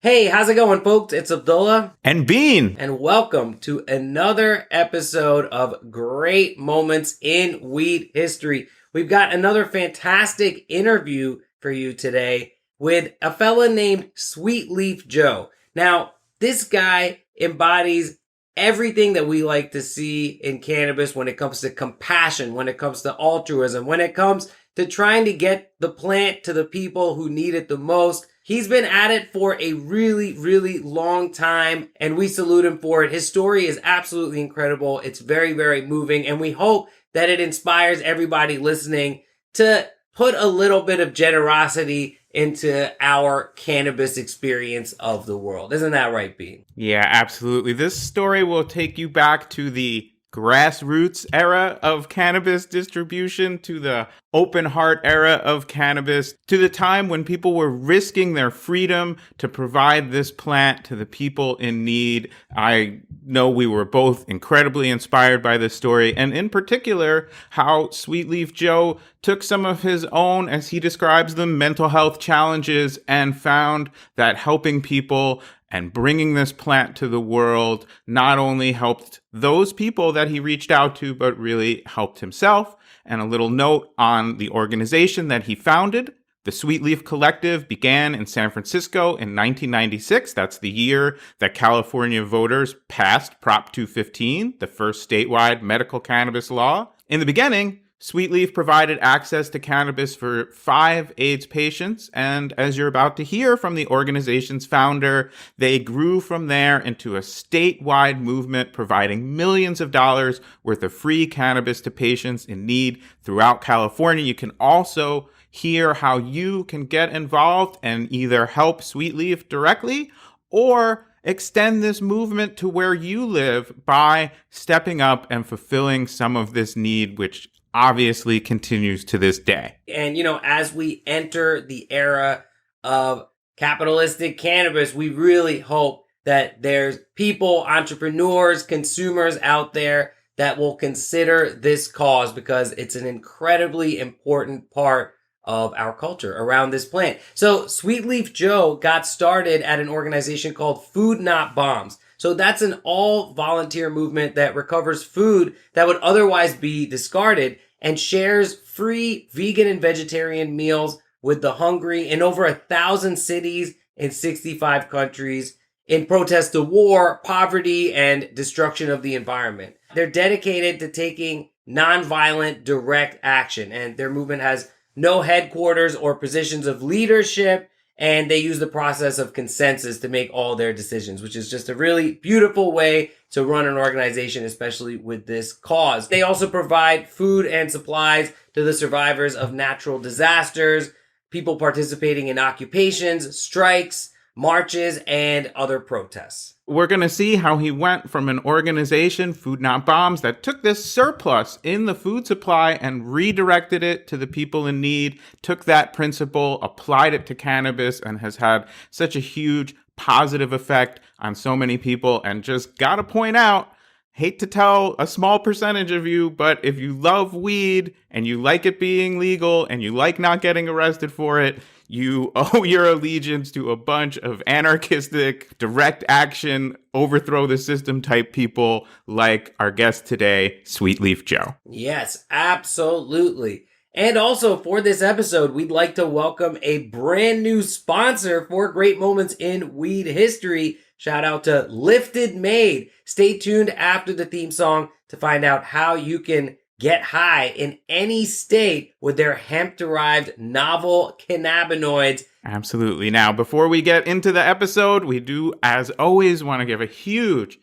Hey, how's it going, folks? It's Abdullah. And Bean. And welcome to another episode of Great Moments in Weed History. We've got another fantastic interview for you today with a fella named Sweetleaf Joe. Now, this guy embodies everything that we like to see in cannabis when it comes to compassion, when it comes to altruism, when it comes to trying to get the plant to the people who need it the most. He's been at it for a really, really long time, and we salute him for it. His story is absolutely incredible. It's very, very moving, and we hope that it inspires everybody listening to put a little bit of generosity into our cannabis experience of the world. Isn't that right, Bean? Yeah, absolutely. This story will take you back to the grassroots era of cannabis distribution, to the open heart era of cannabis, to the time when people were risking their freedom to provide this plant to the people in need. I know we were both incredibly inspired by this story, and in particular, how Sweetleaf Joe took some of his own, as he describes them, mental health challenges and found that helping people and bringing this plant to the world not only helped those people that he reached out to, but really helped himself. And a little note on the organization that he founded. The Sweetleaf Collective began in San Francisco in 1996. That's the year that California voters passed Prop 215, the first statewide medical cannabis law. In the beginning, Sweetleaf provided access to cannabis for 5 AIDS patients, and as you're about to hear from the organization's founder, they grew from there into a statewide movement providing millions of dollars worth of free cannabis to patients in need throughout California. You can also hear how you can get involved and either help Sweetleaf directly or extend this movement to where you live by stepping up and fulfilling some of this need, which obviously continues to this day. And, as we enter the era of capitalistic cannabis, we really hope that there's people, entrepreneurs, consumers out there that will consider this cause, because it's an incredibly important part of our culture around this plant. So Sweetleaf Joe got started at an organization called Food Not Bombs. So that's an all-volunteer movement that recovers food that would otherwise be discarded and shares free vegan and vegetarian meals with the hungry in over 1,000 cities in 65 countries in protest to war, poverty, and destruction of the environment. They're dedicated to taking nonviolent, direct action, and their movement has no headquarters or positions of leadership, and they use the process of consensus to make all their decisions, which is just a really beautiful way to run an organization, especially with this cause. They also provide food and supplies to the survivors of natural disasters, people participating in occupations, strikes, marches, and other protests. We're going to see how he went from an organization, Food Not Bombs, that took this surplus in the food supply and redirected it to the people in need, took that principle, applied it to cannabis, and has had such a huge positive effect on so many people. And just got to point out, hate to tell a small percentage of you, but if you love weed and you like it being legal and you like not getting arrested for it, you owe your allegiance to a bunch of anarchistic, direct action, overthrow the system type people like our guest today, Sweetleaf Joe. Yes, absolutely. And also for this episode, we'd like to welcome a brand new sponsor for Great Moments in Weed History. Shout out to Lifted Made. Stay tuned after the theme song to find out how you can get high in any state with their hemp-derived novel cannabinoids. Absolutely. Now, before we get into the episode, we do, as always, want to give a huge,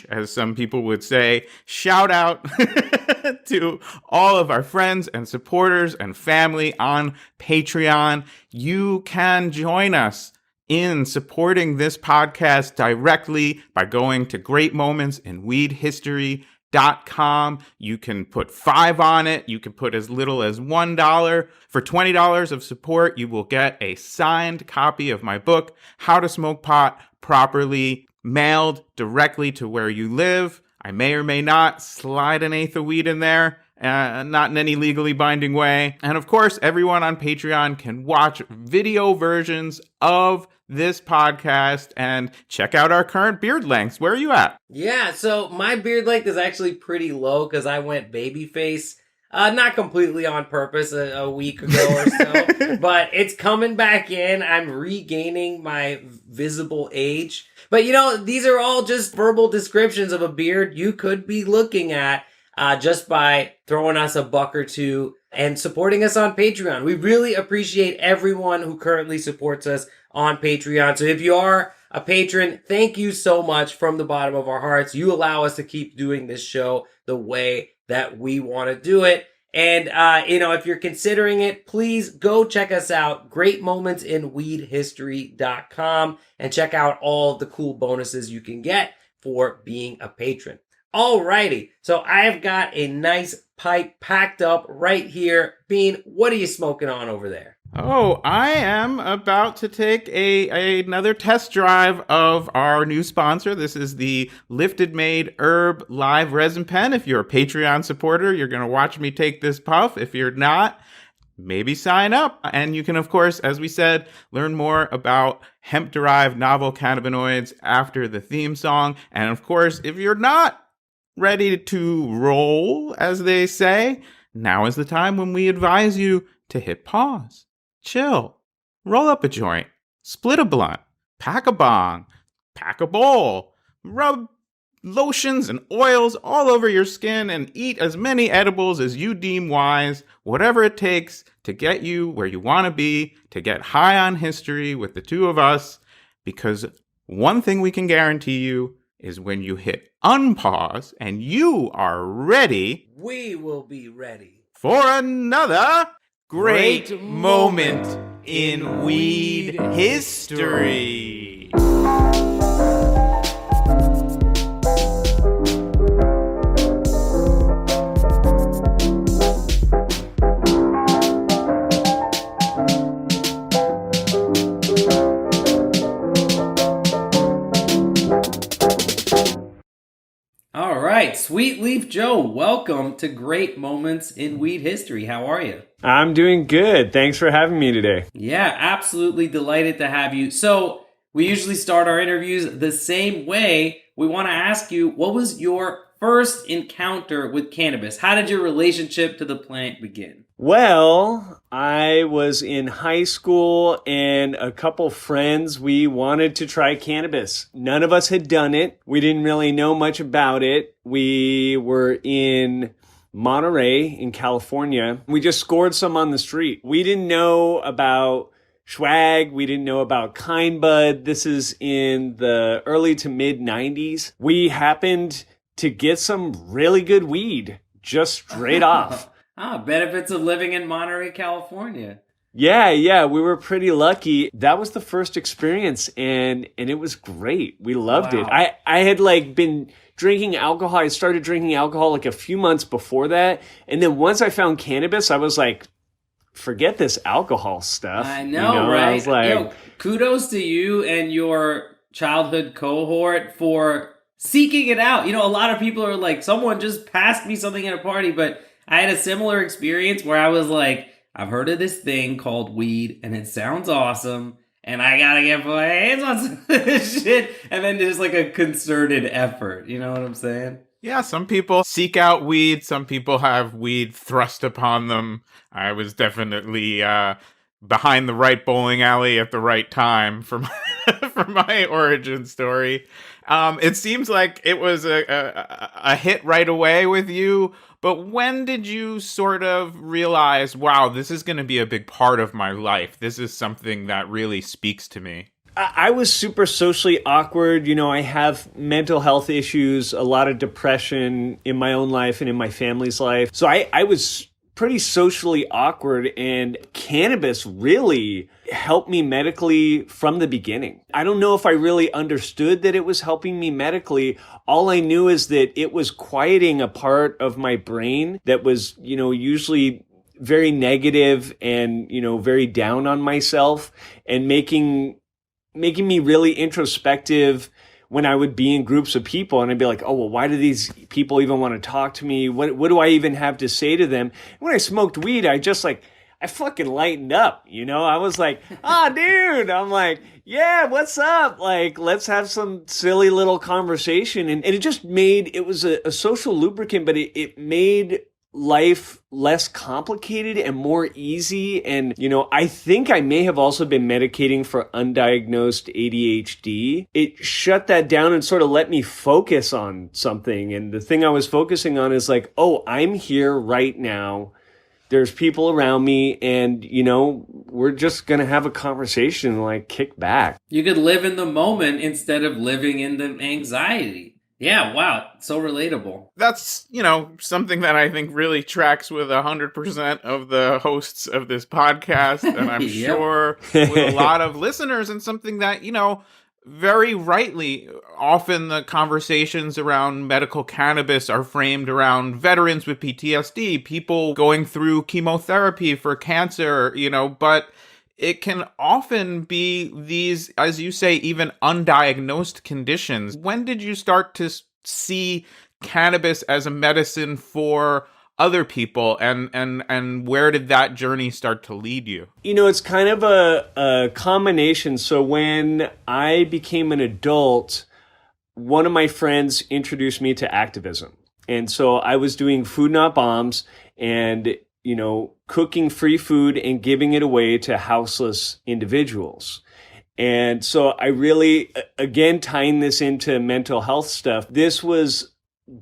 as some people would say, shout out to all of our friends and supporters and family on Patreon. You can join us in supporting this podcast directly by going to greatmomentsinweedhistory.com. You can put $5 on it. You can put as little as $1. For $20 of support, you will get a signed copy of my book, How to Smoke Pot Properly, mailed directly to where you live. I may or may not slide an eighth of weed in there. not in any legally binding way. And of course, everyone on Patreon can watch video versions of this podcast and check out our current beard lengths. Where are you at? Yeah, so my beard length is actually pretty low because I went babyface. Not completely on purpose a week ago or so, but it's coming back in. I'm regaining my visible age. But these are all just verbal descriptions of a beard you could be looking at just by throwing us a buck or two and supporting us on Patreon. We really appreciate everyone who currently supports us on Patreon. So if you are a patron, thank you so much from the bottom of our hearts. You allow us to keep doing this show the way that we want to do it. And, if you're considering it, please go check us out, greatmomentsinweedhistory.com, and check out all the cool bonuses you can get for being a patron. Alrighty, so I've got a nice pipe packed up right here. Bean, what are you smoking on over there? Oh, I am about to take another test drive of our new sponsor. This is the Lifted Made Herb Live Resin Pen. If you're a Patreon supporter, you're going to watch me take this puff. If you're not, maybe sign up. And you can, of course, as we said, learn more about hemp-derived novel cannabinoids after the theme song. And of course, if you're not ready to roll, as they say, now is the time when we advise you to hit pause. Chill, roll up a joint, split a blunt, pack a bong, pack a bowl, rub lotions and oils all over your skin, and eat as many edibles as you deem wise, whatever it takes to get you where you want to be, to get high on history with the two of us, because one thing we can guarantee you is when you hit unpause and you are ready, we will be ready for another great moment in weed history. All right, Sweetleaf Joe, welcome to Great Moments in Weed History. How are you? I'm doing good. Thanks for having me today. Yeah, absolutely delighted to have you. So, we usually start our interviews the same way. We want to ask you, what was your first encounter with cannabis? How did your relationship to the plant begin? Well, I was in high school and a couple friends, we wanted to try cannabis. None of us had done it. We didn't really know much about it. We were in Monterey in California. We just scored some on the street. We didn't know about swag. We didn't know about kind bud. This is in the early to mid 90s. We happened to get some really good weed just straight off. Benefits of living in Monterey, California. Yeah, we were pretty lucky. That was the first experience, and it was great. We loved it. I had been drinking alcohol. I started drinking alcohol a few months before that, and then once I found cannabis, I was like, forget this alcohol stuff. I know, right? I was like, kudos to you and your childhood cohort for seeking it out. A lot of people are like, someone just passed me something at a party, but I had a similar experience where I was like, I've heard of this thing called weed, and it sounds awesome, and I gotta get my hands on some of this shit, and then there's a concerted effort. You know what I'm saying? Yeah, some people seek out weed. Some people have weed thrust upon them. I was definitely behind the right bowling alley at the right time for my origin story. It seems like it was a hit right away with you. But when did you sort of realize, wow, this is going to be a big part of my life? This is something that really speaks to me. I was super socially awkward. I have mental health issues, a lot of depression in my own life and in my family's life. So I was pretty socially awkward, and cannabis really helped me medically from the beginning. I don't know if I really understood that it was helping me medically. All I knew is that it was quieting a part of my brain that was, usually very negative and, very down on myself, and making me really introspective when I would be in groups of people and I'd be like, oh, well, why do these people even want to talk to me? What do I even have to say to them? When I smoked weed, I fucking lightened up, I was like, dude, I'm like, yeah, what's up? Like, let's have some silly little conversation. And it just it was a social lubricant, but it made life less complicated and more easy. And, I think I may have also been medicating for undiagnosed ADHD. It shut that down and sort of let me focus on something. And the thing I was focusing on is like, oh, I'm here right now. There's people around me and, we're just going to have a conversation and like kick back. You could live in the moment instead of living in the anxiety. Yeah, wow. So relatable. That's, something that I think really tracks with 100% of the hosts of this podcast. And I'm sure with a lot of listeners, and something that, very rightly, often the conversations around medical cannabis are framed around veterans with PTSD, people going through chemotherapy for cancer, but it can often be these, as you say, even undiagnosed conditions. When did you start to see cannabis as a medicine for other people, and where did that journey start to lead you? It's kind of a combination. So when I became an adult, one of my friends introduced me to activism. And so I was doing Food Not Bombs and, cooking free food and giving it away to houseless individuals. And so I really, again, tying this into mental health stuff, this was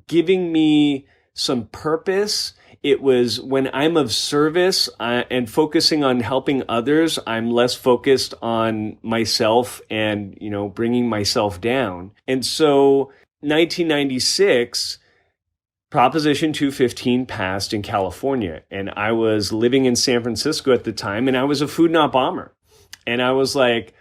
giving me some purpose. It was when I'm of service and focusing on helping others, I'm less focused on myself and, bringing myself down. And so 1996, Proposition 215 passed in California, and I was living in San Francisco at the time, and I was a Food Not Bomber. And I was like,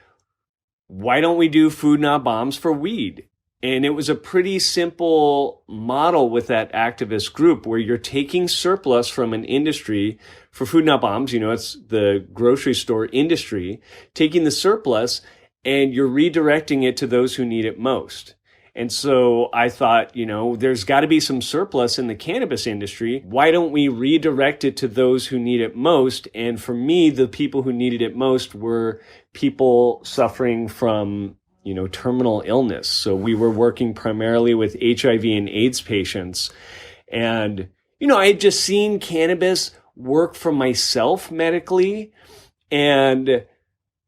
why don't we do Food Not Bombs for weed? And it was a pretty simple model with that activist group where you're taking surplus from an industry for Food Not Bombs, it's the grocery store industry, taking the surplus and you're redirecting it to those who need it most. And so I thought, there's got to be some surplus in the cannabis industry. Why don't we redirect it to those who need it most? And for me, the people who needed it most were people suffering from, terminal illness. So we were working primarily with HIV and AIDS patients. And, I had just seen cannabis work for myself medically. And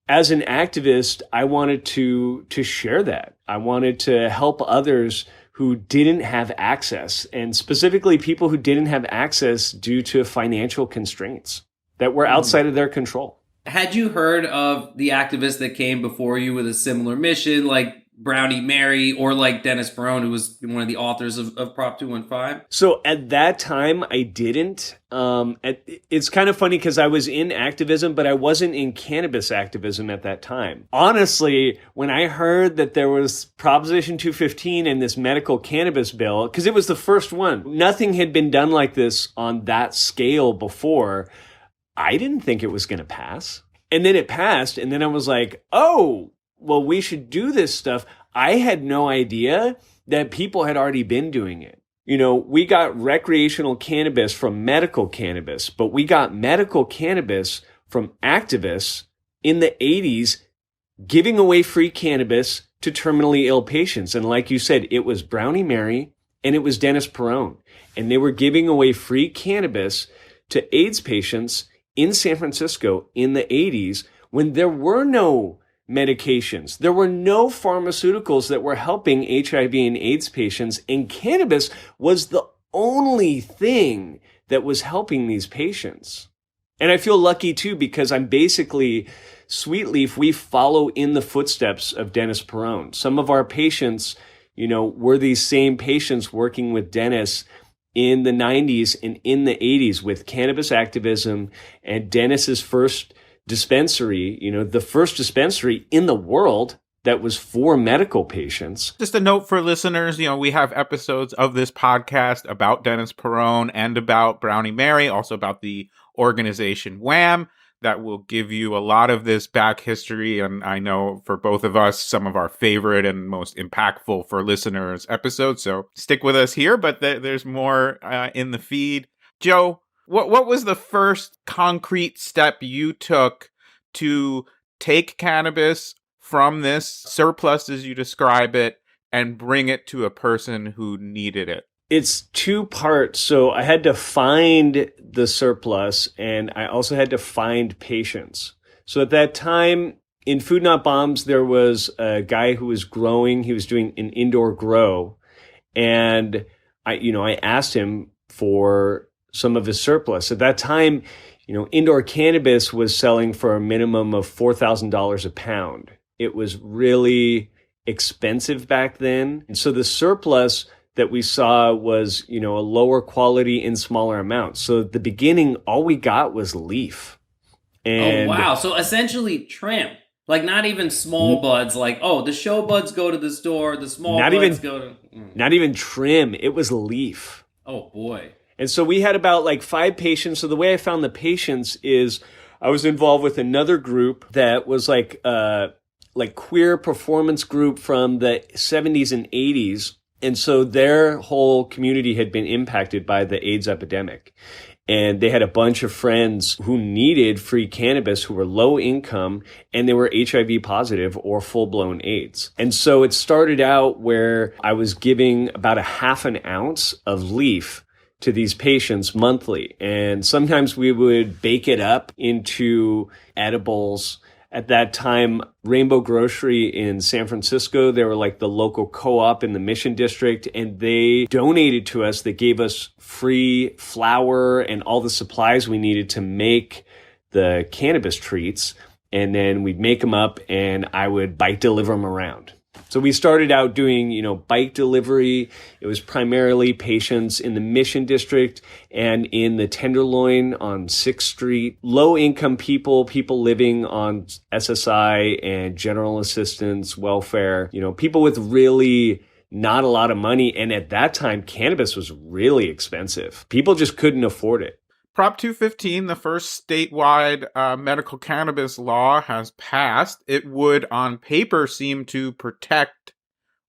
as an activist, I wanted to share that. I wanted to help others who didn't have access, and specifically people who didn't have access due to financial constraints that were outside of their control. Had you heard of the activists that came before you with a similar mission, like Brownie Mary or like Dennis Perone, who was one of the authors of Prop 215? So at that time, I didn't. It's kind of funny because I was in activism, but I wasn't in cannabis activism at that time. Honestly, when I heard that there was Proposition 215 and this medical cannabis bill, because it was the first one, nothing had been done like this on that scale before. I didn't think it was going to pass. And then it passed, and then I was like, oh, well, we should do this stuff. I had no idea that people had already been doing it. We got recreational cannabis from medical cannabis, but we got medical cannabis from activists in the 80s giving away free cannabis to terminally ill patients. And like you said, it was Brownie Mary and it was Dennis Perone. And they were giving away free cannabis to AIDS patients in San Francisco in the 80s when there were no medications. There were no pharmaceuticals that were helping HIV and AIDS patients, and cannabis was the only thing that was helping these patients. And I feel lucky too, because I'm basically Sweetleaf. We follow in the footsteps of Dennis Perone. Some of our patients, were these same patients working with Dennis in the 90s and in the 80s with cannabis activism, and Dennis's first dispensary, the first dispensary in the world that was for medical patients. Just a note for listeners, we have episodes of this podcast about Dennis Perone and about Brownie Mary, also about the organization WHAM. that will give you a lot of this back history. And I know for both of us, some of our favorite and most impactful for listeners episodes. So stick with us here, but there's more in the feed. Joe, what was the first concrete step you took to take cannabis from this surplus, as you describe it, and bring it to a person who needed it? It's two parts. So I had to find the surplus, and I also had to find patients. So at that time in Food Not Bombs, there was a guy who was growing. He was doing an indoor grow. And I asked him for some of his surplus. At that time, indoor cannabis was selling for a minimum of $4,000 a pound. It was really expensive back then. And so the surplus that we saw was, a lower quality in smaller amounts. So at the beginning, all we got was leaf. And oh, wow. So essentially trim. Like not even small buds, like, the show buds go to the store, the small buds go to... Not even trim. It was leaf. Oh, boy. And so we had about 5 patients. So the way I found the patients is I was involved with another group that was like queer performance group from the 70s and 80s. And so their whole community had been impacted by the AIDS epidemic. And they had a bunch of friends who needed free cannabis, who were low income, and they were HIV positive or full-blown AIDS. And so it started out where I was giving about a half an ounce of leaf to these patients monthly. And sometimes we would bake it up into edibles. At that time, Rainbow Grocery in San Francisco, they were like the local co-op in the Mission District, and they donated to us. They gave us free flour and all the supplies we needed to make the cannabis treats. And then we'd make them up, and I would bike deliver them around. So we started out doing, bike delivery. It was primarily patients in the Mission District and in the Tenderloin on 6th Street. Low-income people living on SSI and general assistance, welfare, people with really not a lot of money. And at that time, cannabis was really expensive. People just couldn't afford it. Prop 215, the first statewide medical cannabis law, has passed. It would, on paper, seem to protect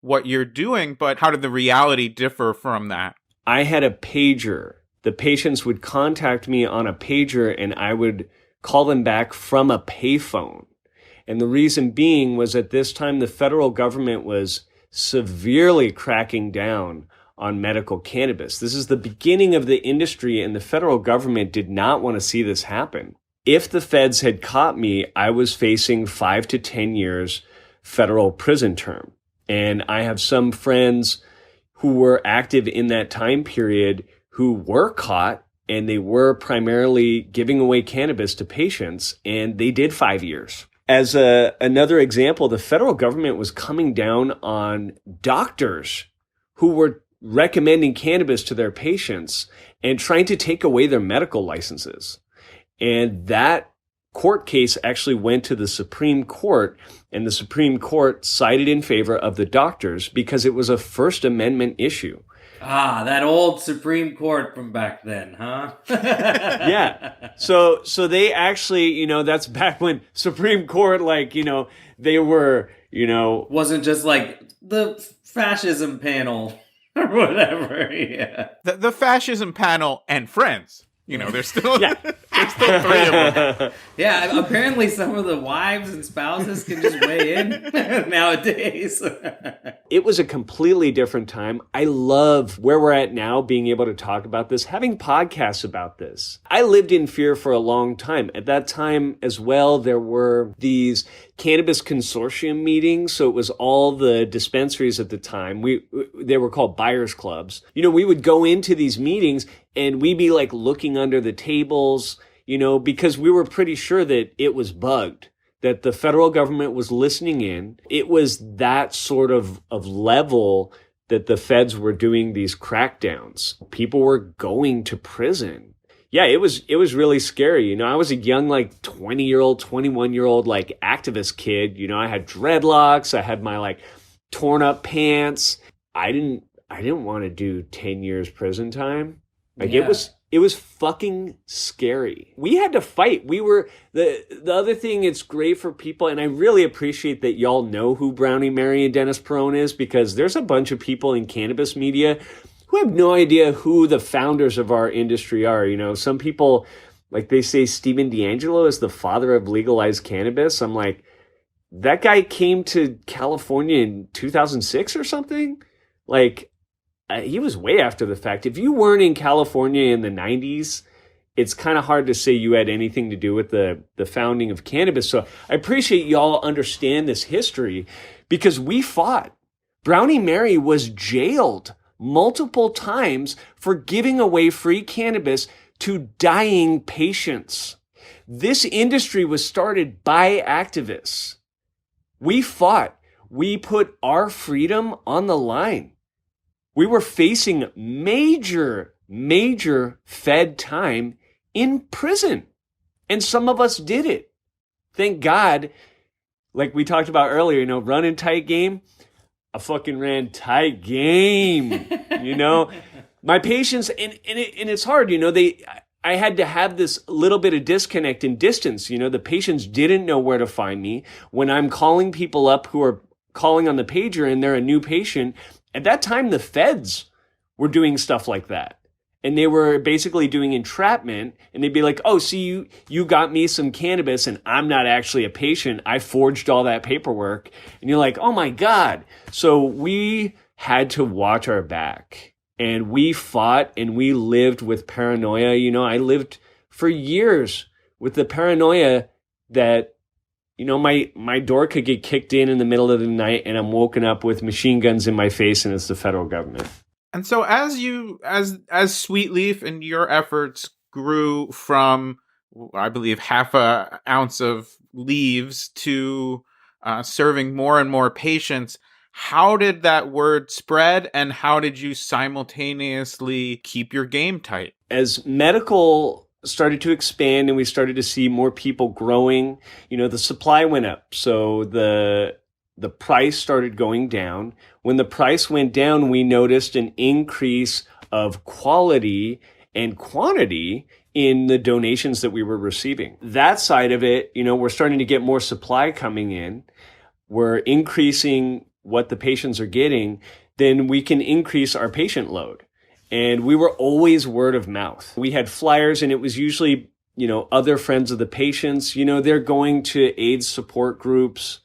what you're doing, but how did the reality differ from that? I had a pager. The patients would contact me on a pager, and I would call them back from a payphone. And the reason being was at this time, the federal government was severely cracking down on medical cannabis. This is the beginning of the industry, and the federal government did not want to see this happen. If the feds had caught me, I was facing 5 to 10 years federal prison term. And I have some friends who were active in that time period who were caught, and they were primarily giving away cannabis to patients, and they did 5 years. As another example, the federal government was coming down on doctors who were recommending cannabis to their patients and trying to take away their medical licenses. And that court case actually went to the Supreme Court, and the Supreme Court sided in favor of the doctors because it was a First Amendment issue. Ah, that old Supreme Court from back then, huh? Yeah. So they actually, that's back when Supreme Court, they were, wasn't just like the fascism panel. Or whatever, yeah. The fascism panel and friends. There's still there's still 3 of them. Yeah, apparently some of the wives and spouses can just weigh in nowadays. It was a completely different time. I love where we're at now, being able to talk about this, having podcasts about this. I lived in fear for a long time. At that time as well, there were these cannabis consortium meetings. So it was all the dispensaries at the time. They were called buyers clubs. We would go into these meetings and we'd be looking under the tables, because we were pretty sure that it was bugged, that the federal government was listening in. It was that sort of level that the feds were doing these crackdowns. People were going to prison. Yeah, it was really scary. I was a young, 20-year-old, 21-year-old, activist kid. I had dreadlocks. I had my, torn up pants. I didn't want to do 10 years prison time. Yeah. It was fucking scary. We had to fight. We were the other thing. It's great for people, and I really appreciate that y'all know who Brownie Mary and Dennis Perone is, because there's a bunch of people in cannabis media who have no idea who the founders of our industry are. You know, some people, like, they say Stephen D'Angelo is the father of legalized cannabis. I'm like, that guy came to California in 2006 or something. Like, he was way after the fact. If you weren't in California in the 90s, it's kind of hard to say you had anything to do with the founding of cannabis. So I appreciate y'all understand this history, because we fought. Brownie Mary was jailed multiple times for giving away free cannabis to dying patients. This industry was started by activists. We fought. We put our freedom on the line. We were facing major Fed time in prison. And some of us did it. Thank God, like we talked about earlier, running tight game. I fucking ran tight game, My patients, and it's hard, I had to have this little bit of disconnect and distance. The patients didn't know where to find me. When I'm calling people up who are calling on the pager and they're a new patient, at that time, the feds were doing stuff like that. And they were basically doing entrapment. And they'd be like, oh, see, you got me some cannabis and I'm not actually a patient. I forged all that paperwork. And you're like, oh, my God. So we had to watch our back. And we fought and we lived with paranoia. I lived for years with the paranoia that my door could get kicked in the middle of the night and I'm woken up with machine guns in my face and it's the federal government. And so as Sweetleaf and your efforts grew from, I believe, half a ounce of leaves to serving more and more patients, how did that word spread and how did you simultaneously keep your game tight? As medical started to expand and we started to see more people growing, the supply went up. So the price started going down. When the price went down, we noticed an increase of quality and quantity in the donations that we were receiving. That side of it, we're starting to get more supply coming in. We're increasing what the patients are getting. Then we can increase our patient load. And we were always word of mouth. We had flyers and it was usually, other friends of the patients, they're going to AIDS support groups.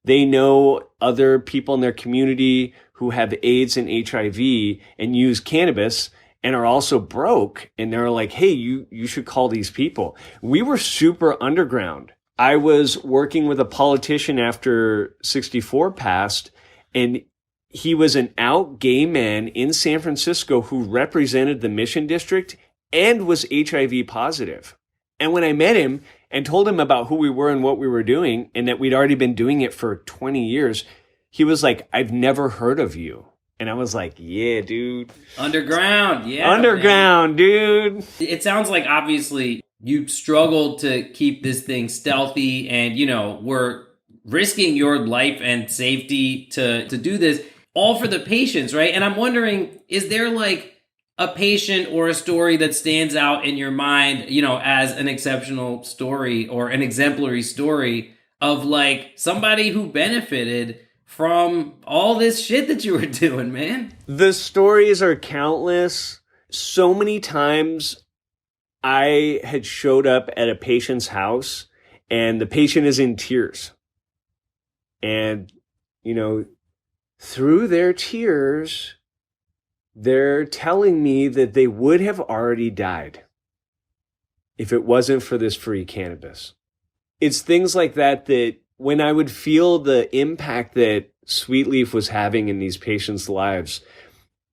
They know other people in their community who have AIDS and HIV and use cannabis and are also broke. And they're like, hey, you should call these people. We were super underground. I was working with a politician after 64 passed, and he was an out gay man in San Francisco who represented the Mission District and was HIV positive. And when I met him and told him about who we were and what we were doing and that we'd already been doing it for 20 years, he was like, I've never heard of you. And I was like, yeah, dude. Underground. Yeah. Underground, dude. It sounds like obviously you struggled to keep this thing stealthy and, were risking your life and safety to do this. All for the patients, right? And I'm wondering, is there like a patient or a story that stands out in your mind, as an exceptional story or an exemplary story of like somebody who benefited from all this shit that you were doing, man? The stories are countless. So many times I had showed up at a patient's house and the patient is in tears. And, through their tears, they're telling me that they would have already died if it wasn't for this free cannabis. It's things like that when I would feel the impact that Sweetleaf was having in these patients' lives,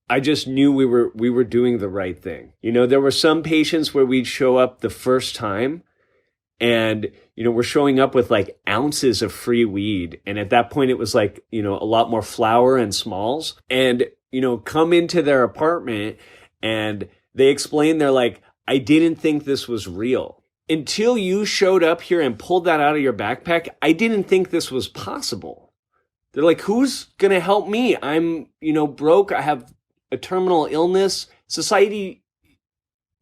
I just knew we were doing the right thing. There were some patients where we'd show up the first time and, we're showing up with like ounces of free weed. And at that point, it was like, a lot more flower and smalls. And, come into their apartment and they explain, they're like, I didn't think this was real. Until you showed up here and pulled that out of your backpack, I didn't think this was possible. They're like, who's going to help me? I'm, broke. I have a terminal illness. Society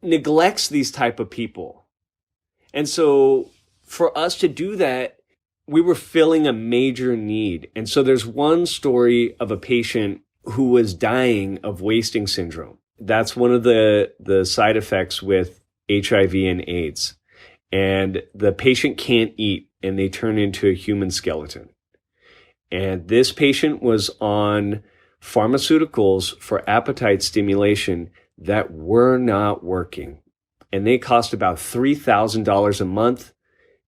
neglects these type of people. And so for us to do that, we were filling a major need. And so there's one story of a patient who was dying of wasting syndrome. That's one of the side effects with HIV and AIDS. And the patient can't eat and they turn into a human skeleton. And this patient was on pharmaceuticals for appetite stimulation that were not working. And they cost about $3,000 a month.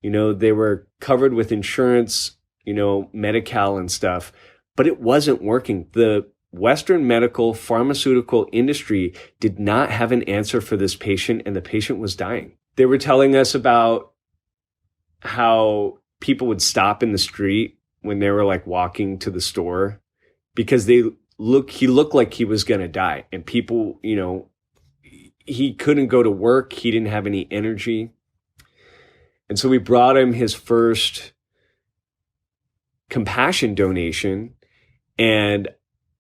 They were covered with insurance, Medi-Cal and stuff, but it wasn't working. The Western medical pharmaceutical industry did not have an answer for this patient, and the patient was dying. They were telling us about how people would stop in the street when they were like walking to the store because he looked like he was going to die. And people, he couldn't go to work. He didn't have any energy. And so we brought him his first compassion donation. And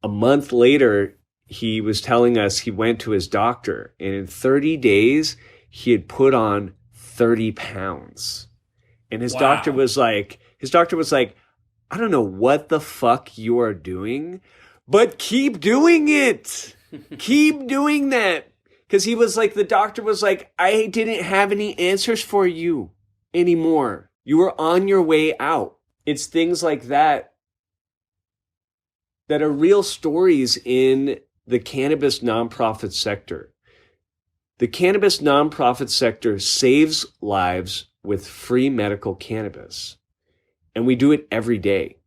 a month later, he was telling us he went to his doctor. And in 30 days, he had put on 30 pounds. And his doctor was like, I don't know what the fuck you are doing, but keep doing it. Keep doing that. Because he was like, the doctor was like, I didn't have any answers for you anymore. You were on your way out. It's things like that that are real stories in the cannabis nonprofit sector. The cannabis nonprofit sector saves lives with free medical cannabis. And we do it every day.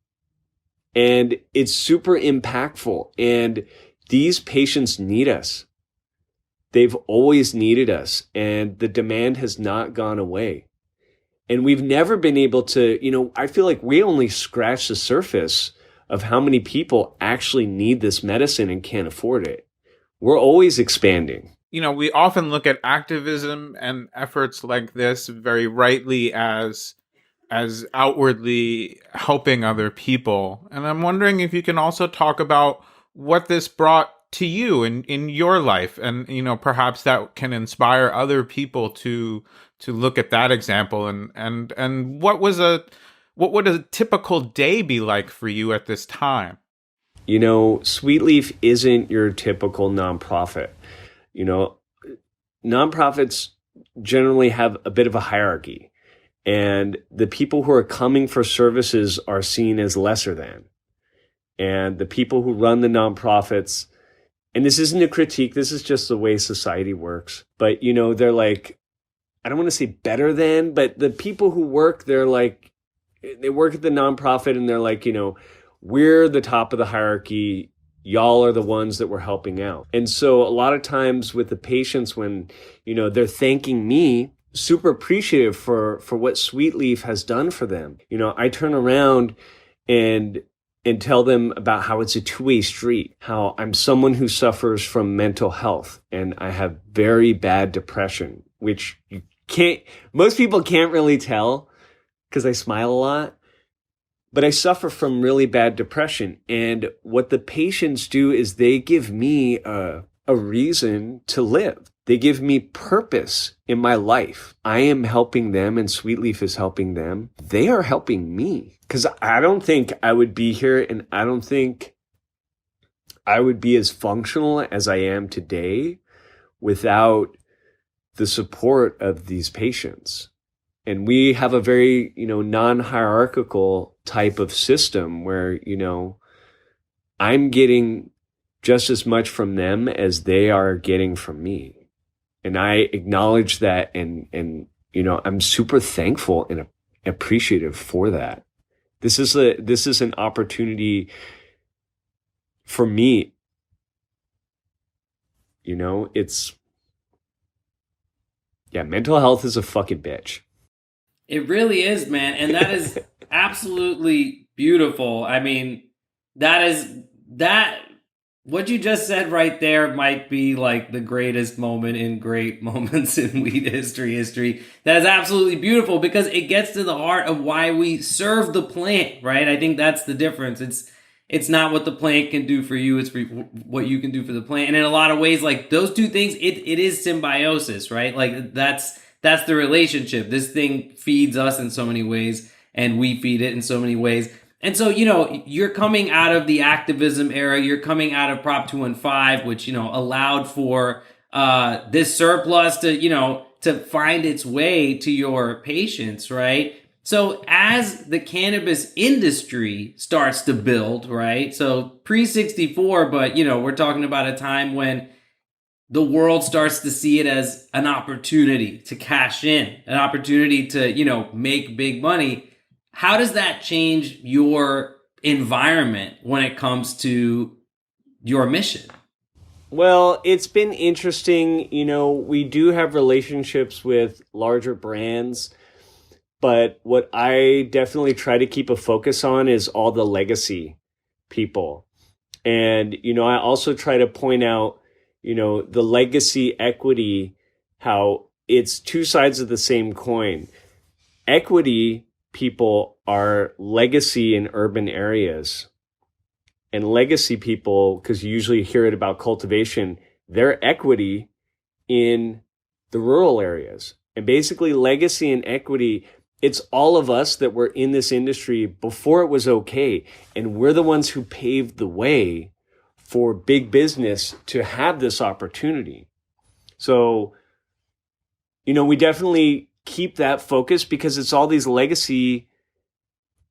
And it's super impactful. And these patients need us. They've always needed us. And the demand has not gone away. And we've never been able to, I feel like we only scratch the surface of how many people actually need this medicine and can't afford it. We're always expanding. We often look at activism and efforts like this very rightly as outwardly helping other people. And I'm wondering if you can also talk about what this brought to you in your life. And, perhaps that can inspire other people to look at that example. And what would a typical day be like for you at this time? Sweetleaf isn't your typical nonprofit. Nonprofits generally have a bit of a hierarchy, and the people who are coming for services are seen as lesser than. And the people who run the nonprofits, and this isn't a critique, this is just the way society works. But, they're like, I don't want to say better than, but the people who work, they're like, they work at the nonprofit and they're like, we're the top of the hierarchy. Y'all are the ones that we're helping out. And so a lot of times with the patients, when, they're thanking me, super appreciative for what Sweetleaf has done for them. I turn around and tell them about how it's a two-way street, how I'm someone who suffers from mental health and I have very bad depression, which most people can't really tell because I smile a lot. But I suffer from really bad depression. And what the patients do is they give me a reason to live. They give me purpose in my life. I am helping them and Sweetleaf is helping them. They are helping me. Because I don't think I would be here, and I don't think I would be as functional as I am today without the support of these patients. And we have a very, non-hierarchical type of system where, I'm getting just as much from them as they are getting from me. And I acknowledge that and I'm super thankful and appreciative for that. This is an opportunity for me. Mental health is a fucking bitch. It really is, man. And that is absolutely beautiful. I mean, what you just said right there might be like the greatest moment in great moments in weed history. That is absolutely beautiful because it gets to the heart of why we serve the plant, right? I think that's the difference. It's not what the plant can do for you, it's for what you can do for the plant. And in a lot of ways, like those two things, it is symbiosis, right? Like that's the relationship. This thing feeds us in so many ways, and we feed it in so many ways. And so, you're coming out of the activism era, you're coming out of Prop 215, which, allowed for this surplus to find its way to your patients, right? So as the cannabis industry starts to build, right? So pre-64, but, we're talking about a time when the world starts to see it as an opportunity to cash in, an opportunity to, make big money. How does that change your environment when it comes to your mission? Well, it's been interesting. We do have relationships with larger brands, but what I definitely try to keep a focus on is all the legacy people. And, I also try to point out, the legacy equity, how it's two sides of the same coin. Equity people are legacy in urban areas. And legacy people, because you usually hear it about cultivation, they're equity in the rural areas. And basically legacy and equity, it's all of us that were in this industry before it was okay. And we're the ones who paved the way for big business to have this opportunity. So, we definitely keep that focus because it's all these legacy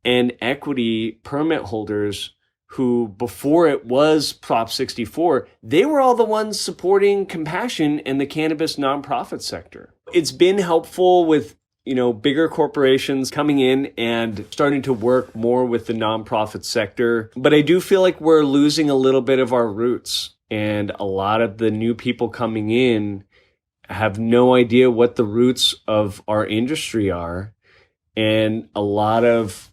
and equity permit holders who, before it was Prop 64, they were all the ones supporting compassion and the cannabis nonprofit sector. It's been helpful with, bigger corporations coming in and starting to work more with the nonprofit sector. But I do feel like we're losing a little bit of our roots. And a lot of the new people coming in have no idea what the roots of our industry are. And a lot of,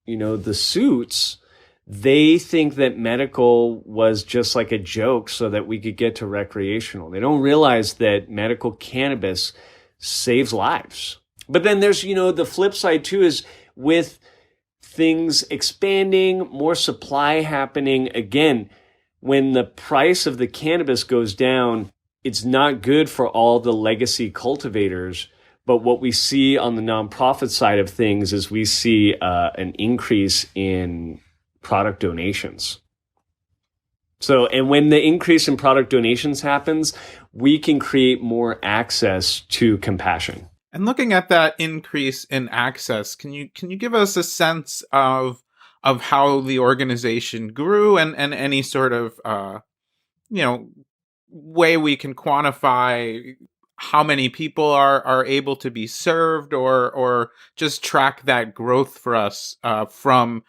the suits, they think that medical was just like a joke so that we could get to recreational. They don't realize that medical cannabis saves lives. But then there's, the flip side too, is with things expanding, more supply happening. Again, when the price of the cannabis goes down, it's not good for all the legacy cultivators. But what we see on the nonprofit side of things is we see an increase in product donations. So, and when the increase in product donations happens, we can create more access to compassion. And looking at that increase in access, can you give us a sense of how the organization grew and any sort of way we can quantify how many people are able to be served, or just track that growth for us from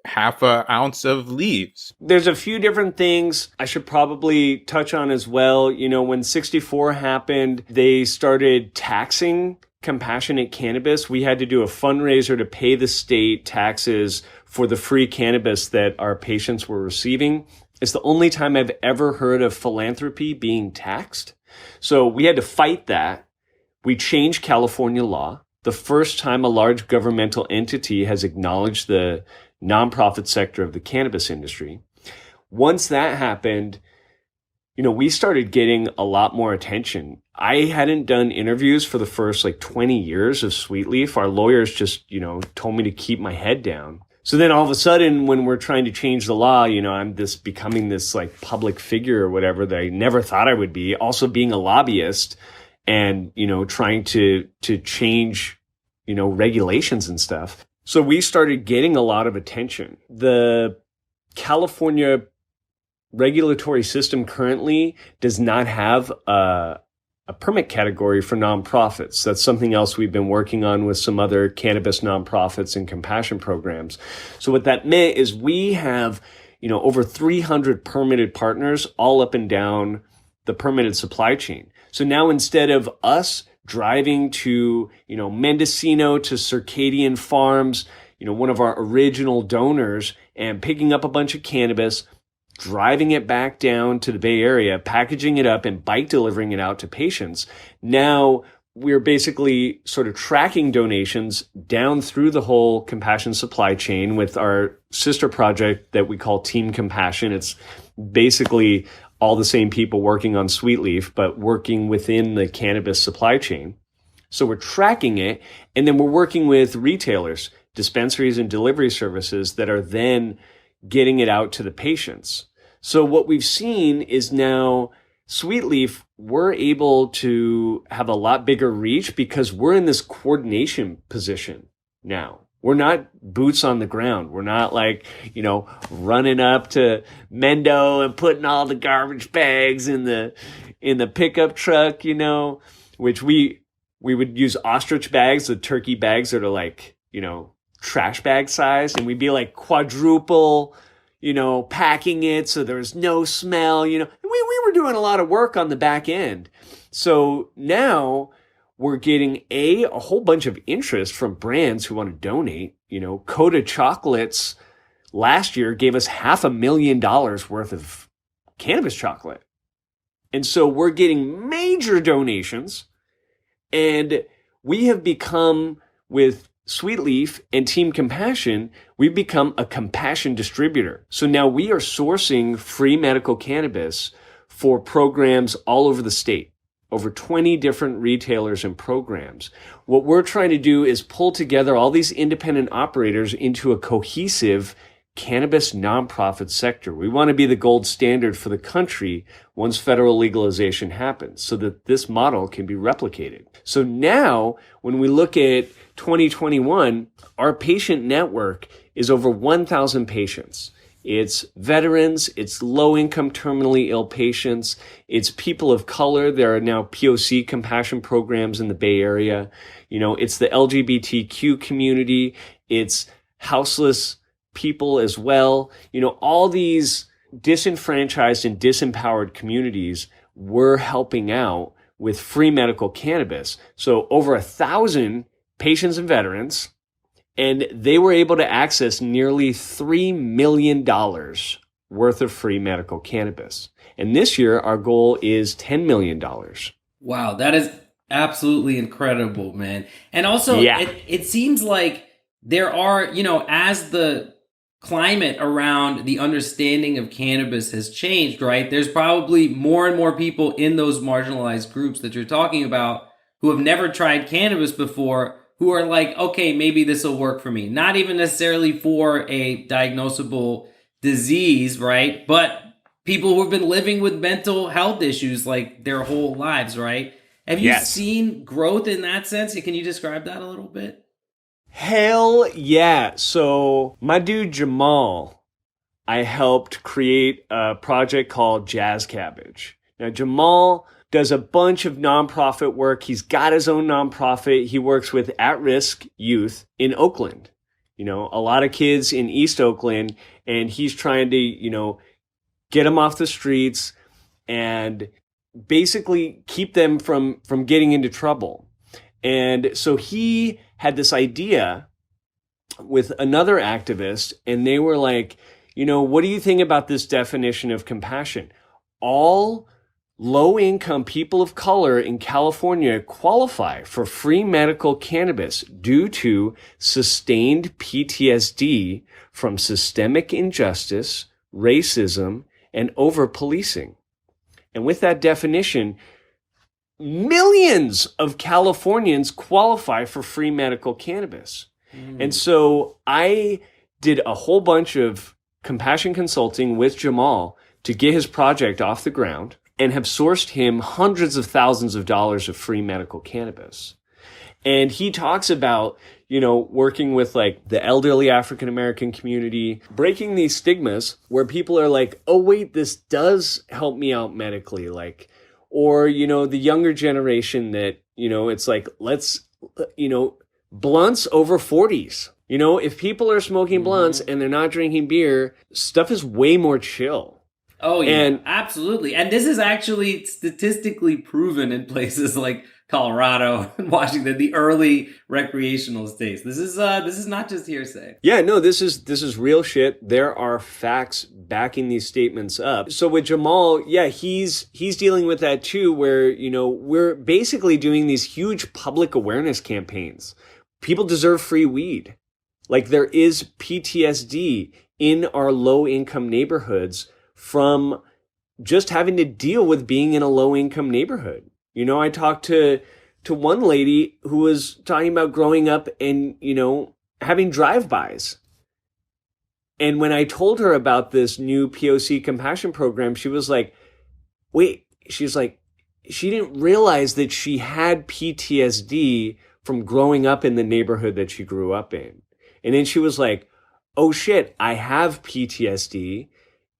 half an ounce of leaves? There's a few different things I should probably touch on as well. When 64 happened, they started taxing compassionate cannabis. We had to do a fundraiser to pay the state taxes for the free cannabis that our patients were receiving. It's the only time I've ever heard of philanthropy being taxed. So we had to fight that. We changed California law. The first time a large governmental entity has acknowledged the nonprofit sector of the cannabis industry. Once that happened, we started getting a lot more attention. I hadn't done interviews for the first 20 years of Sweetleaf. Our lawyers just, told me to keep my head down. So then all of a sudden, when we're trying to change the law, I'm becoming this public figure or whatever that I never thought I would be. Also being a lobbyist and, trying to change, regulations and stuff. So we started getting a lot of attention. The California regulatory system currently does not have a permit category for nonprofits. That's something else we've been working on with some other cannabis nonprofits and compassion programs. So what that meant is we have, over 300 permitted partners all up and down the permitted supply chain. So now instead of us driving to, Mendocino to Circadian Farms, one of our original donors, and picking up a bunch of cannabis, driving it back down to the Bay Area, packaging it up and bike delivering it out to patients. Now we're basically sort of tracking donations down through the whole compassion supply chain with our sister project that we call Team Compassion. It's basically all the same people working on Sweetleaf, but working within the cannabis supply chain. So we're tracking it, and then we're working with retailers, dispensaries, and delivery services that are then getting it out to the patients. So what we've seen is now Sweetleaf, we're able to have a lot bigger reach because we're in this coordination position now. We're not boots on the ground. We're not like, running up to Mendo and putting all the garbage bags in the pickup truck, which we would use ostrich bags, the turkey bags that are like, trash bag size. And we'd be like quadruple, packing it so there's no smell, We were doing a lot of work on the back end. So now we're getting a whole bunch of interest from brands who want to donate. Coda Chocolates last year gave us $500,000 worth of cannabis chocolate. And so we're getting major donations, and we have become, with Sweetleaf and Team Compassion, we've become a compassion distributor. So now we are sourcing free medical cannabis for programs all over the state, over 20 different retailers and programs. What we're trying to do is pull together all these independent operators into a cohesive cannabis nonprofit sector. We want to be the gold standard for the country once federal legalization happens so that this model can be replicated. So now when we look at 2021, our patient network is over 1,000 patients. It's veterans, it's low-income terminally ill patients, it's people of color. There are now POC compassion programs in the Bay Area. It's the LGBTQ community, it's houseless people as well. All these disenfranchised and disempowered communities we're helping out with free medical cannabis. So over 1,000 patients and veterans, and they were able to access nearly $3 million worth of free medical cannabis. And this year, our goal is $10 million. Wow, that is absolutely incredible, man. And also, it seems like there are, as the climate around the understanding of cannabis has changed, right? There's probably more and more people in those marginalized groups that you're talking about who have never tried cannabis before, who are like, okay, maybe this will work for me. Not even necessarily for a diagnosable disease, right? But people who have been living with mental health issues like their whole lives, right? Have you seen growth in that sense? Can you describe that a little bit? Hell yeah. So my dude Jamal, I helped create a project called Jazz Cabbage. Now Jamal does a bunch of nonprofit work. He's got his own nonprofit. He works with at-risk youth in Oakland. A lot of kids in East Oakland, and he's trying to, get them off the streets and basically keep them from getting into trouble. And so he had this idea with another activist, and they were like, what do you think about this definition of compassion? All low-income people of color in California qualify for free medical cannabis due to sustained PTSD from systemic injustice, racism, and over-policing. And with that definition, millions of Californians qualify for free medical cannabis. And so I did a whole bunch of compassion consulting with Jamal to get his project off the ground, and have sourced him hundreds of thousands of dollars of free medical cannabis. And he talks about, working with like the elderly African-American community, breaking these stigmas where people are like, oh wait, this does help me out medically. Or, the younger generation that, it's like, let's, blunts over 40s. If people are smoking blunts and they're not drinking beer, stuff is way more chill. Oh, yeah, absolutely. And this is actually statistically proven in places like Colorado and Washington, the early recreational states. This is not just hearsay. Yeah, no, this is real shit. There are facts backing these statements up. So with Jamal, yeah, he's dealing with that too, where, we're basically doing these huge public awareness campaigns. People deserve free weed. Like, there is PTSD in our low income neighborhoods from just having to deal with being in a low income neighborhood. I talked to one lady who was talking about growing up and, having drive-bys. And when I told her about this new POC compassion program, she was like, wait, she's like, she didn't realize that she had PTSD from growing up in the neighborhood that she grew up in. And then she was like, oh shit, I have PTSD.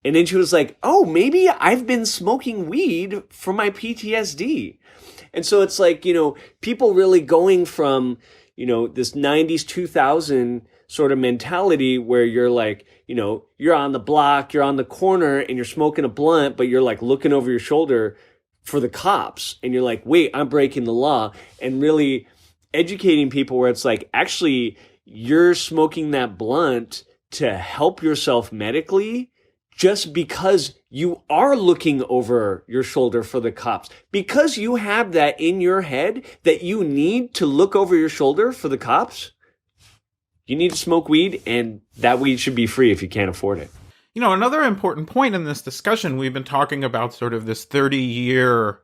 And then she was like, oh, maybe I've been smoking weed for my PTSD. And so it's like, people really going from, this 90s, 2000 sort of mentality where you're like, you're on the block, you're on the corner and you're smoking a blunt, but you're like looking over your shoulder for the cops. And you're like, wait, I'm breaking the law. And really educating people where it's like, actually, you're smoking that blunt to help yourself medically just because you are looking over your shoulder for the cops. Because you have that in your head that you need to look over your shoulder for the cops, you need to smoke weed, and that weed should be free if you can't afford it. Another important point in this discussion, we've been talking about sort of this 30-year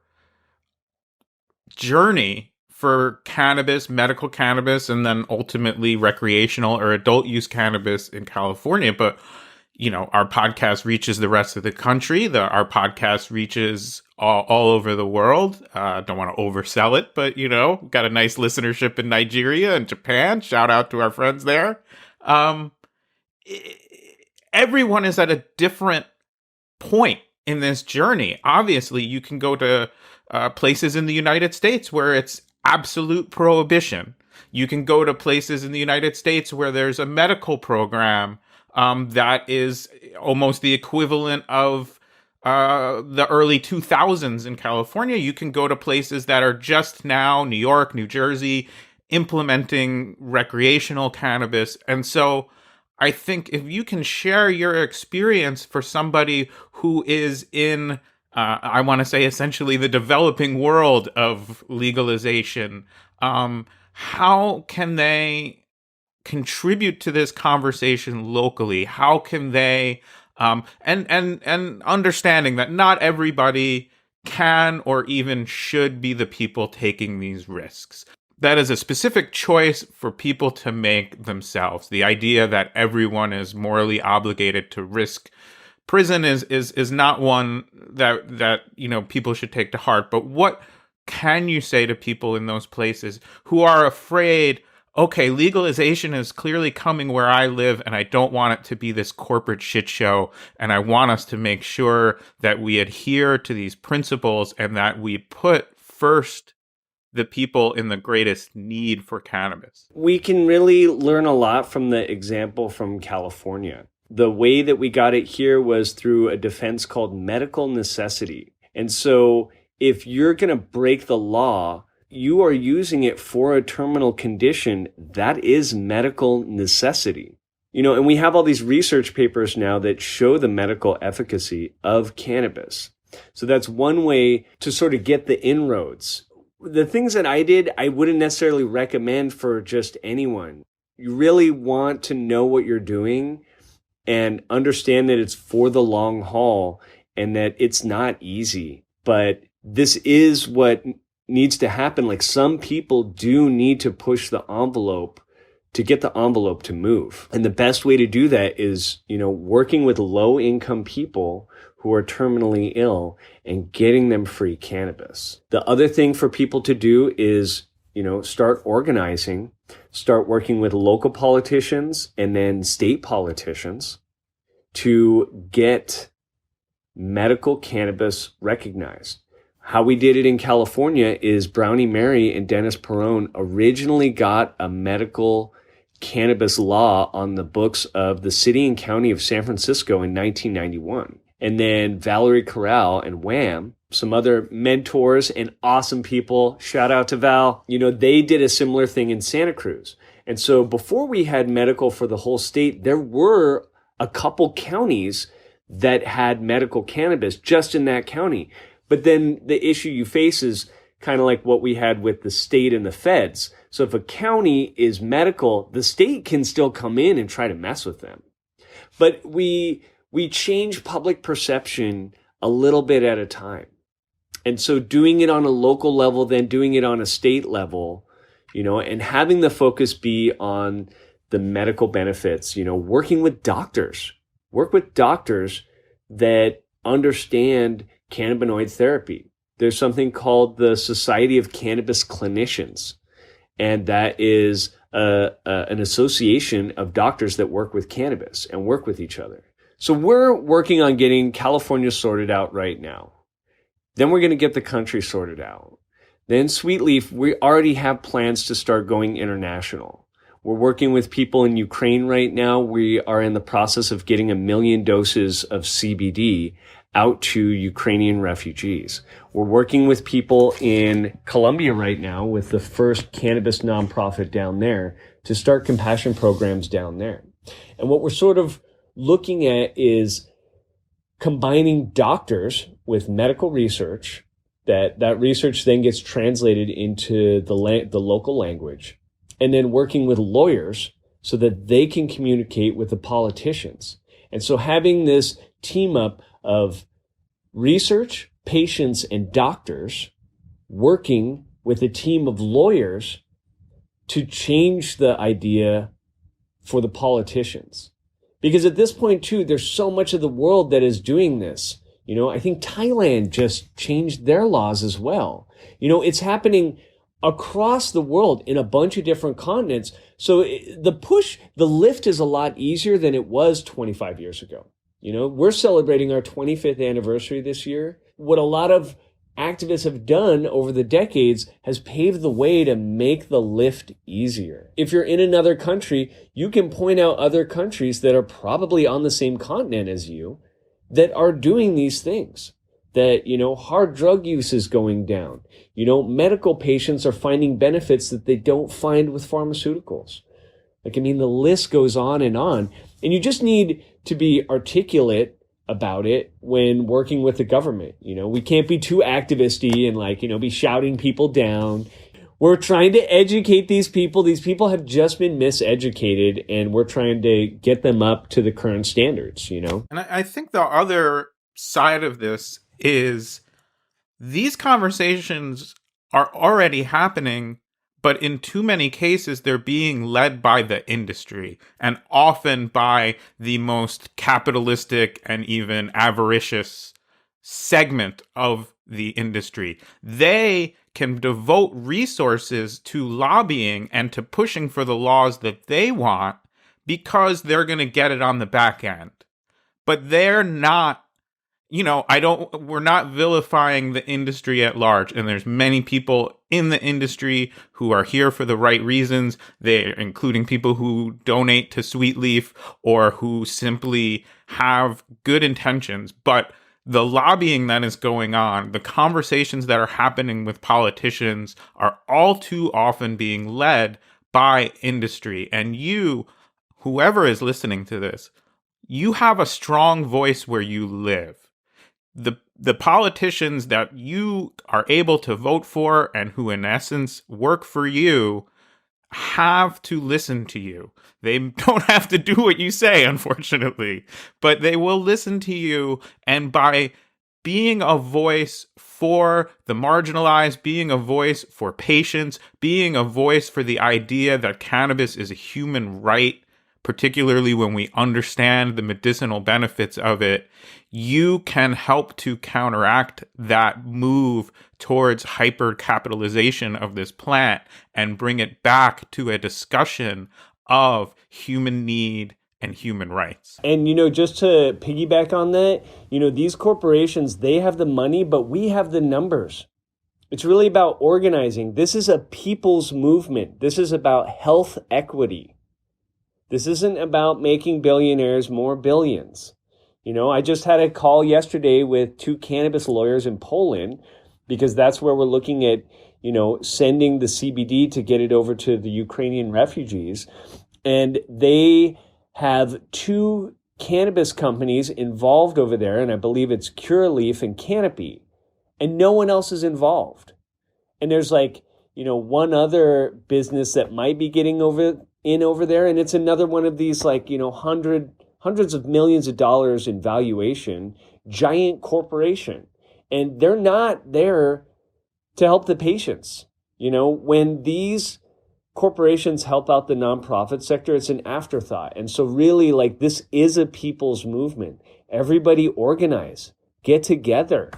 journey for cannabis, medical cannabis, and then ultimately recreational or adult use cannabis in California. But, our podcast reaches the rest of the country. Our podcast reaches all over the world. Don't want to oversell it, but, got a nice listenership in Nigeria and Japan. Shout out to our friends there. Everyone is at a different point in this journey. Obviously, you can go to places in the United States where it's absolute prohibition. You can go to places in the United States where there's a medical program that is almost the equivalent of the early 2000s in California. You can go to places that are just now, New York, New Jersey, implementing recreational cannabis. And so I think if you can share your experience for somebody who is in, I want to say essentially the developing world of legalization, how can they contribute to this conversation locally? How can they, and understanding that not everybody can or even should be the people taking these risks. That is a specific choice for people to make themselves. The idea that everyone is morally obligated to risk prison is not one that people should take to heart. But what can you say to people in those places who are afraid, okay, legalization is clearly coming where I live, and I don't want it to be this corporate shit show, and I want us to make sure that we adhere to these principles and that we put first the people in the greatest need for cannabis? We can really learn a lot from the example from California. The way that we got it here was through a defense called medical necessity. And so if you're going to break the law, you are using it for a terminal condition that is medical necessity. And we have all these research papers now that show the medical efficacy of cannabis. So that's one way to sort of get the inroads. The things that I did, I wouldn't necessarily recommend for just anyone. You really want to know what you're doing and understand that it's for the long haul and that it's not easy. But this is what needs to happen. Like, some people do need to push the envelope to get the envelope to move. And the best way to do that is, working with low income people who are terminally ill and getting them free cannabis. The other thing for people to do is, start organizing, start working with local politicians and then state politicians to get medical cannabis recognized. How we did it in California is Brownie Mary and Dennis Perone originally got a medical cannabis law on the books of the city and county of San Francisco in 1991. And then Valerie Corral and Wham, some other mentors and awesome people, shout out to Val, they did a similar thing in Santa Cruz. And so before we had medical for the whole state, there were a couple counties that had medical cannabis just in that county. But then the issue you face is kind of like what we had with the state and the feds. So if a county is medical, the state can still come in and try to mess with them. But we change public perception a little bit at a time. And so doing it on a local level, then doing it on a state level, and having the focus be on the medical benefits, working with doctors. Work with doctors that understand cannabinoid therapy. There's something called the Society of Cannabis Clinicians, and that is an association of doctors that work with cannabis and work with each other. So we're working on getting California sorted out right now. Then we're going to get the country sorted out. Then Sweetleaf, we already have plans to start going international. We're working with people in Ukraine right now. We are in the process of getting 1 million doses of CBD out to Ukrainian refugees. We're working with people in Colombia right now with the first cannabis nonprofit down there to start compassion programs down there. And what we're sort of looking at is combining doctors with medical research, that research then gets translated into the local language, and then working with lawyers so that they can communicate with the politicians. And so having this team up of research, patients, and doctors working with a team of lawyers to change the idea for the politicians. Because at this point, too, there's so much of the world that is doing this. I think Thailand just changed their laws as well. It's happening across the world in a bunch of different continents. So the lift is a lot easier than it was 25 years ago. We're celebrating our 25th anniversary this year. What a lot of activists have done over the decades has paved the way to make the lift easier. If you're in another country, you can point out other countries that are probably on the same continent as you that are doing these things. That, hard drug use is going down. Medical patients are finding benefits that they don't find with pharmaceuticals. The list goes on. And you just need to be articulate about it when working with the government. We can't be too activisty and be shouting people down. We're trying to educate these people. These people have just been miseducated, and we're trying to get them up to the current standards, And I think the other side of this is these conversations are already happening, but in too many cases, they're being led by the industry and often by the most capitalistic and even avaricious segment of the industry. They can devote resources to lobbying and to pushing for the laws that they want because they're going to get it on the back end. But they're not, we're not vilifying the industry at large. And there's many people in the industry who are here for the right reasons. They're including people who donate to Sweetleaf or who simply have good intentions. But the lobbying that is going on, the conversations that are happening with politicians are all too often being led by industry. And you, whoever is listening to this, you have a strong voice where you live. The politicians that you are able to vote for and who in essence work for you have to listen to you. They don't have to do what you say, unfortunately, but they will listen to you. And by being a voice for the marginalized, being a voice for patients, being a voice for the idea that cannabis is a human right, particularly when we understand the medicinal benefits of it, you can help to counteract that move towards hyper-capitalization of this plant and bring it back to a discussion of human need and human rights. And, just to piggyback on that, these corporations, they have the money, but we have the numbers. It's really about organizing. This is a people's movement. This is about health equity. This isn't about making billionaires more billions. I just had a call yesterday with 2 cannabis lawyers in Poland because that's where we're looking at, sending the CBD to get it over to the Ukrainian refugees. And they have 2 cannabis companies involved over there, and I believe it's Curaleaf and Canopy, and no one else is involved. And there's like, one other business that might be getting over there, and it's another one of these like, hundreds of millions of dollars in valuation, giant corporation. And they're not there to help the patients. When these corporations help out the nonprofit sector, it's an afterthought. And so really, like, this is a people's movement. Everybody organize, get together.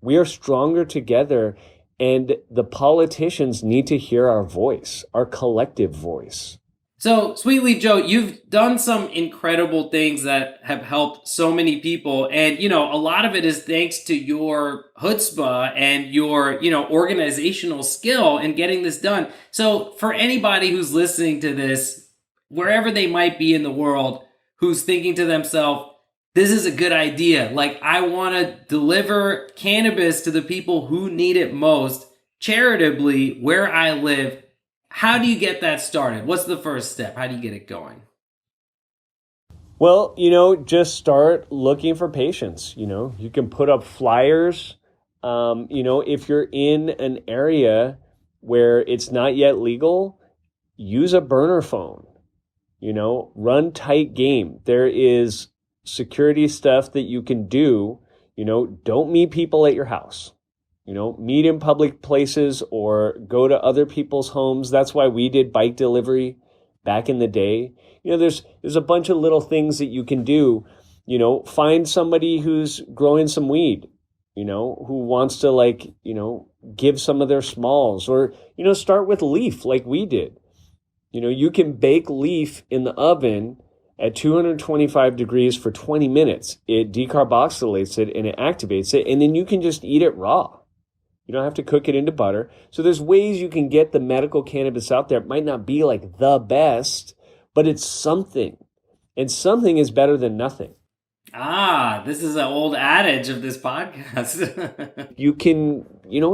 We are stronger together, and the politicians need to hear our voice, our collective voice. So, Sweetleaf Joe, you've done some incredible things that have helped so many people. And, a lot of it is thanks to your chutzpah and your, organizational skill in getting this done. So, for anybody who's listening to this, wherever they might be in the world, who's thinking to themselves, this is a good idea. Like, I want to deliver cannabis to the people who need it most, charitably, where I live. How do you get that started? What's the first step? How do you get it going? Well, just start looking for patients. You can put up flyers. If you're in an area where it's not yet legal, use a burner phone. Run tight game. There is security stuff that you can do. Don't meet people at your house. Meet in public places or go to other people's homes. That's why we did bike delivery back in the day. There's a bunch of little things that you can do. Find somebody who's growing some weed, who wants to give some of their smalls, or, start with leaf like we did. You can bake leaf in the oven at 225 degrees for 20 minutes. It decarboxylates it and it activates it, and then you can just eat it raw. You don't have to cook it into butter. So there's ways you can get the medical cannabis out there. It might not be like the best, but it's something. And something is better than nothing. This is an old adage of this podcast. You can,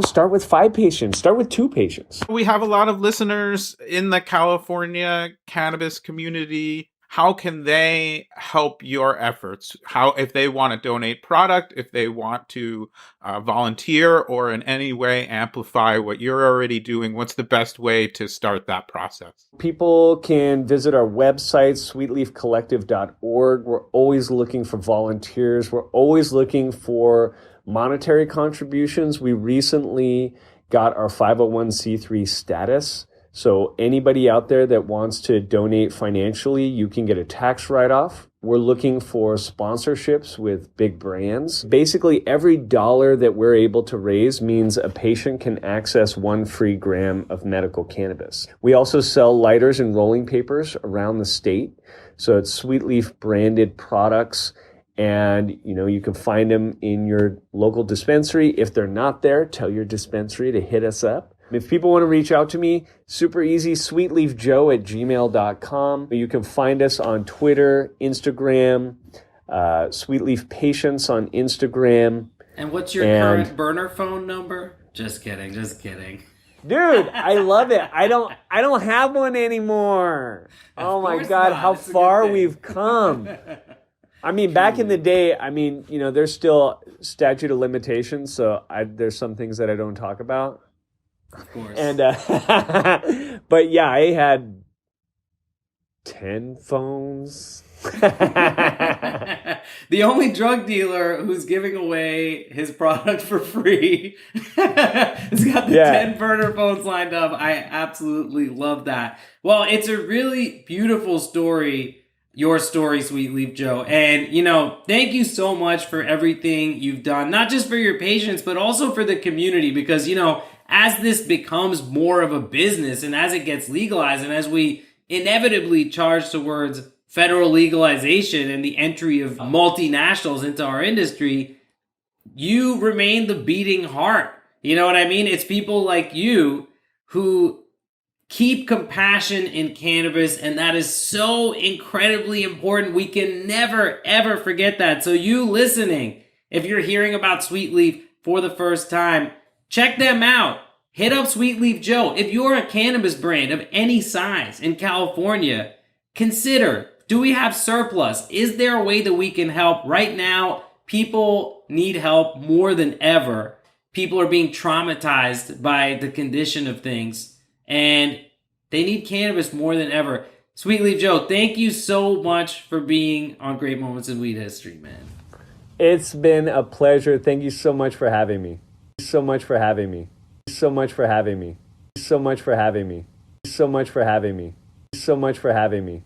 start with 5 patients, start with 2 patients. We have a lot of listeners in the California cannabis community. How can they help your efforts? If they want to donate product, if they want to volunteer, or in any way amplify what you're already doing, what's the best way to start that process? People can visit our website, sweetleafcollective.org. We're always looking for volunteers. We're always looking for monetary contributions. We recently got our 501c3 status. So anybody out there that wants to donate financially, you can get a tax write-off. We're looking for sponsorships with big brands. Basically, every dollar that we're able to raise means a patient can access 1 free gram of medical cannabis. We also sell lighters and rolling papers around the state. So it's Sweetleaf branded products. And, you can find them in your local dispensary. If they're not there, tell your dispensary to hit us up. If people want to reach out to me, super easy, sweetleafjoe@gmail.com. You can find us on Twitter, Instagram, Sweetleaf Patients on Instagram. And what's your current burner phone number? Just kidding. Dude, I love it. I don't have one anymore. Oh my God, how far we've come. I mean, back in the day, there's still statute of limitations, so there's some things that I don't talk about. Of course. And but yeah, I had 10 phones. The only drug dealer who's giving away his product for free has got the 10 burner phones lined up. I absolutely love that. Well, it's a really beautiful story, your story, Sweetleaf Joe. And, thank you so much for everything you've done, not just for your patients, but also for the community, because, as this becomes more of a business and as it gets legalized and as we inevitably charge towards federal legalization and the entry of multinationals into our industry, you remain the beating heart. You know what I mean? It's people like you who keep compassion in cannabis, and that is so incredibly important. We can never, ever forget that. So you listening, if you're hearing about Sweetleaf for the first time, check them out. Hit up Sweetleaf Joe. If you're a cannabis brand of any size in California, consider Do we have surplus? Is there a way that we can help? Right now, people need help more than ever. People are being traumatized by the condition of things, and they need cannabis more than ever. Sweetleaf Joe, thank you so much for being on Great Moments in Weed History, man. It's been a pleasure. Thank you so much for having me. So much for having me. So much for having me. So much for having me. So much for having me. So much for having me.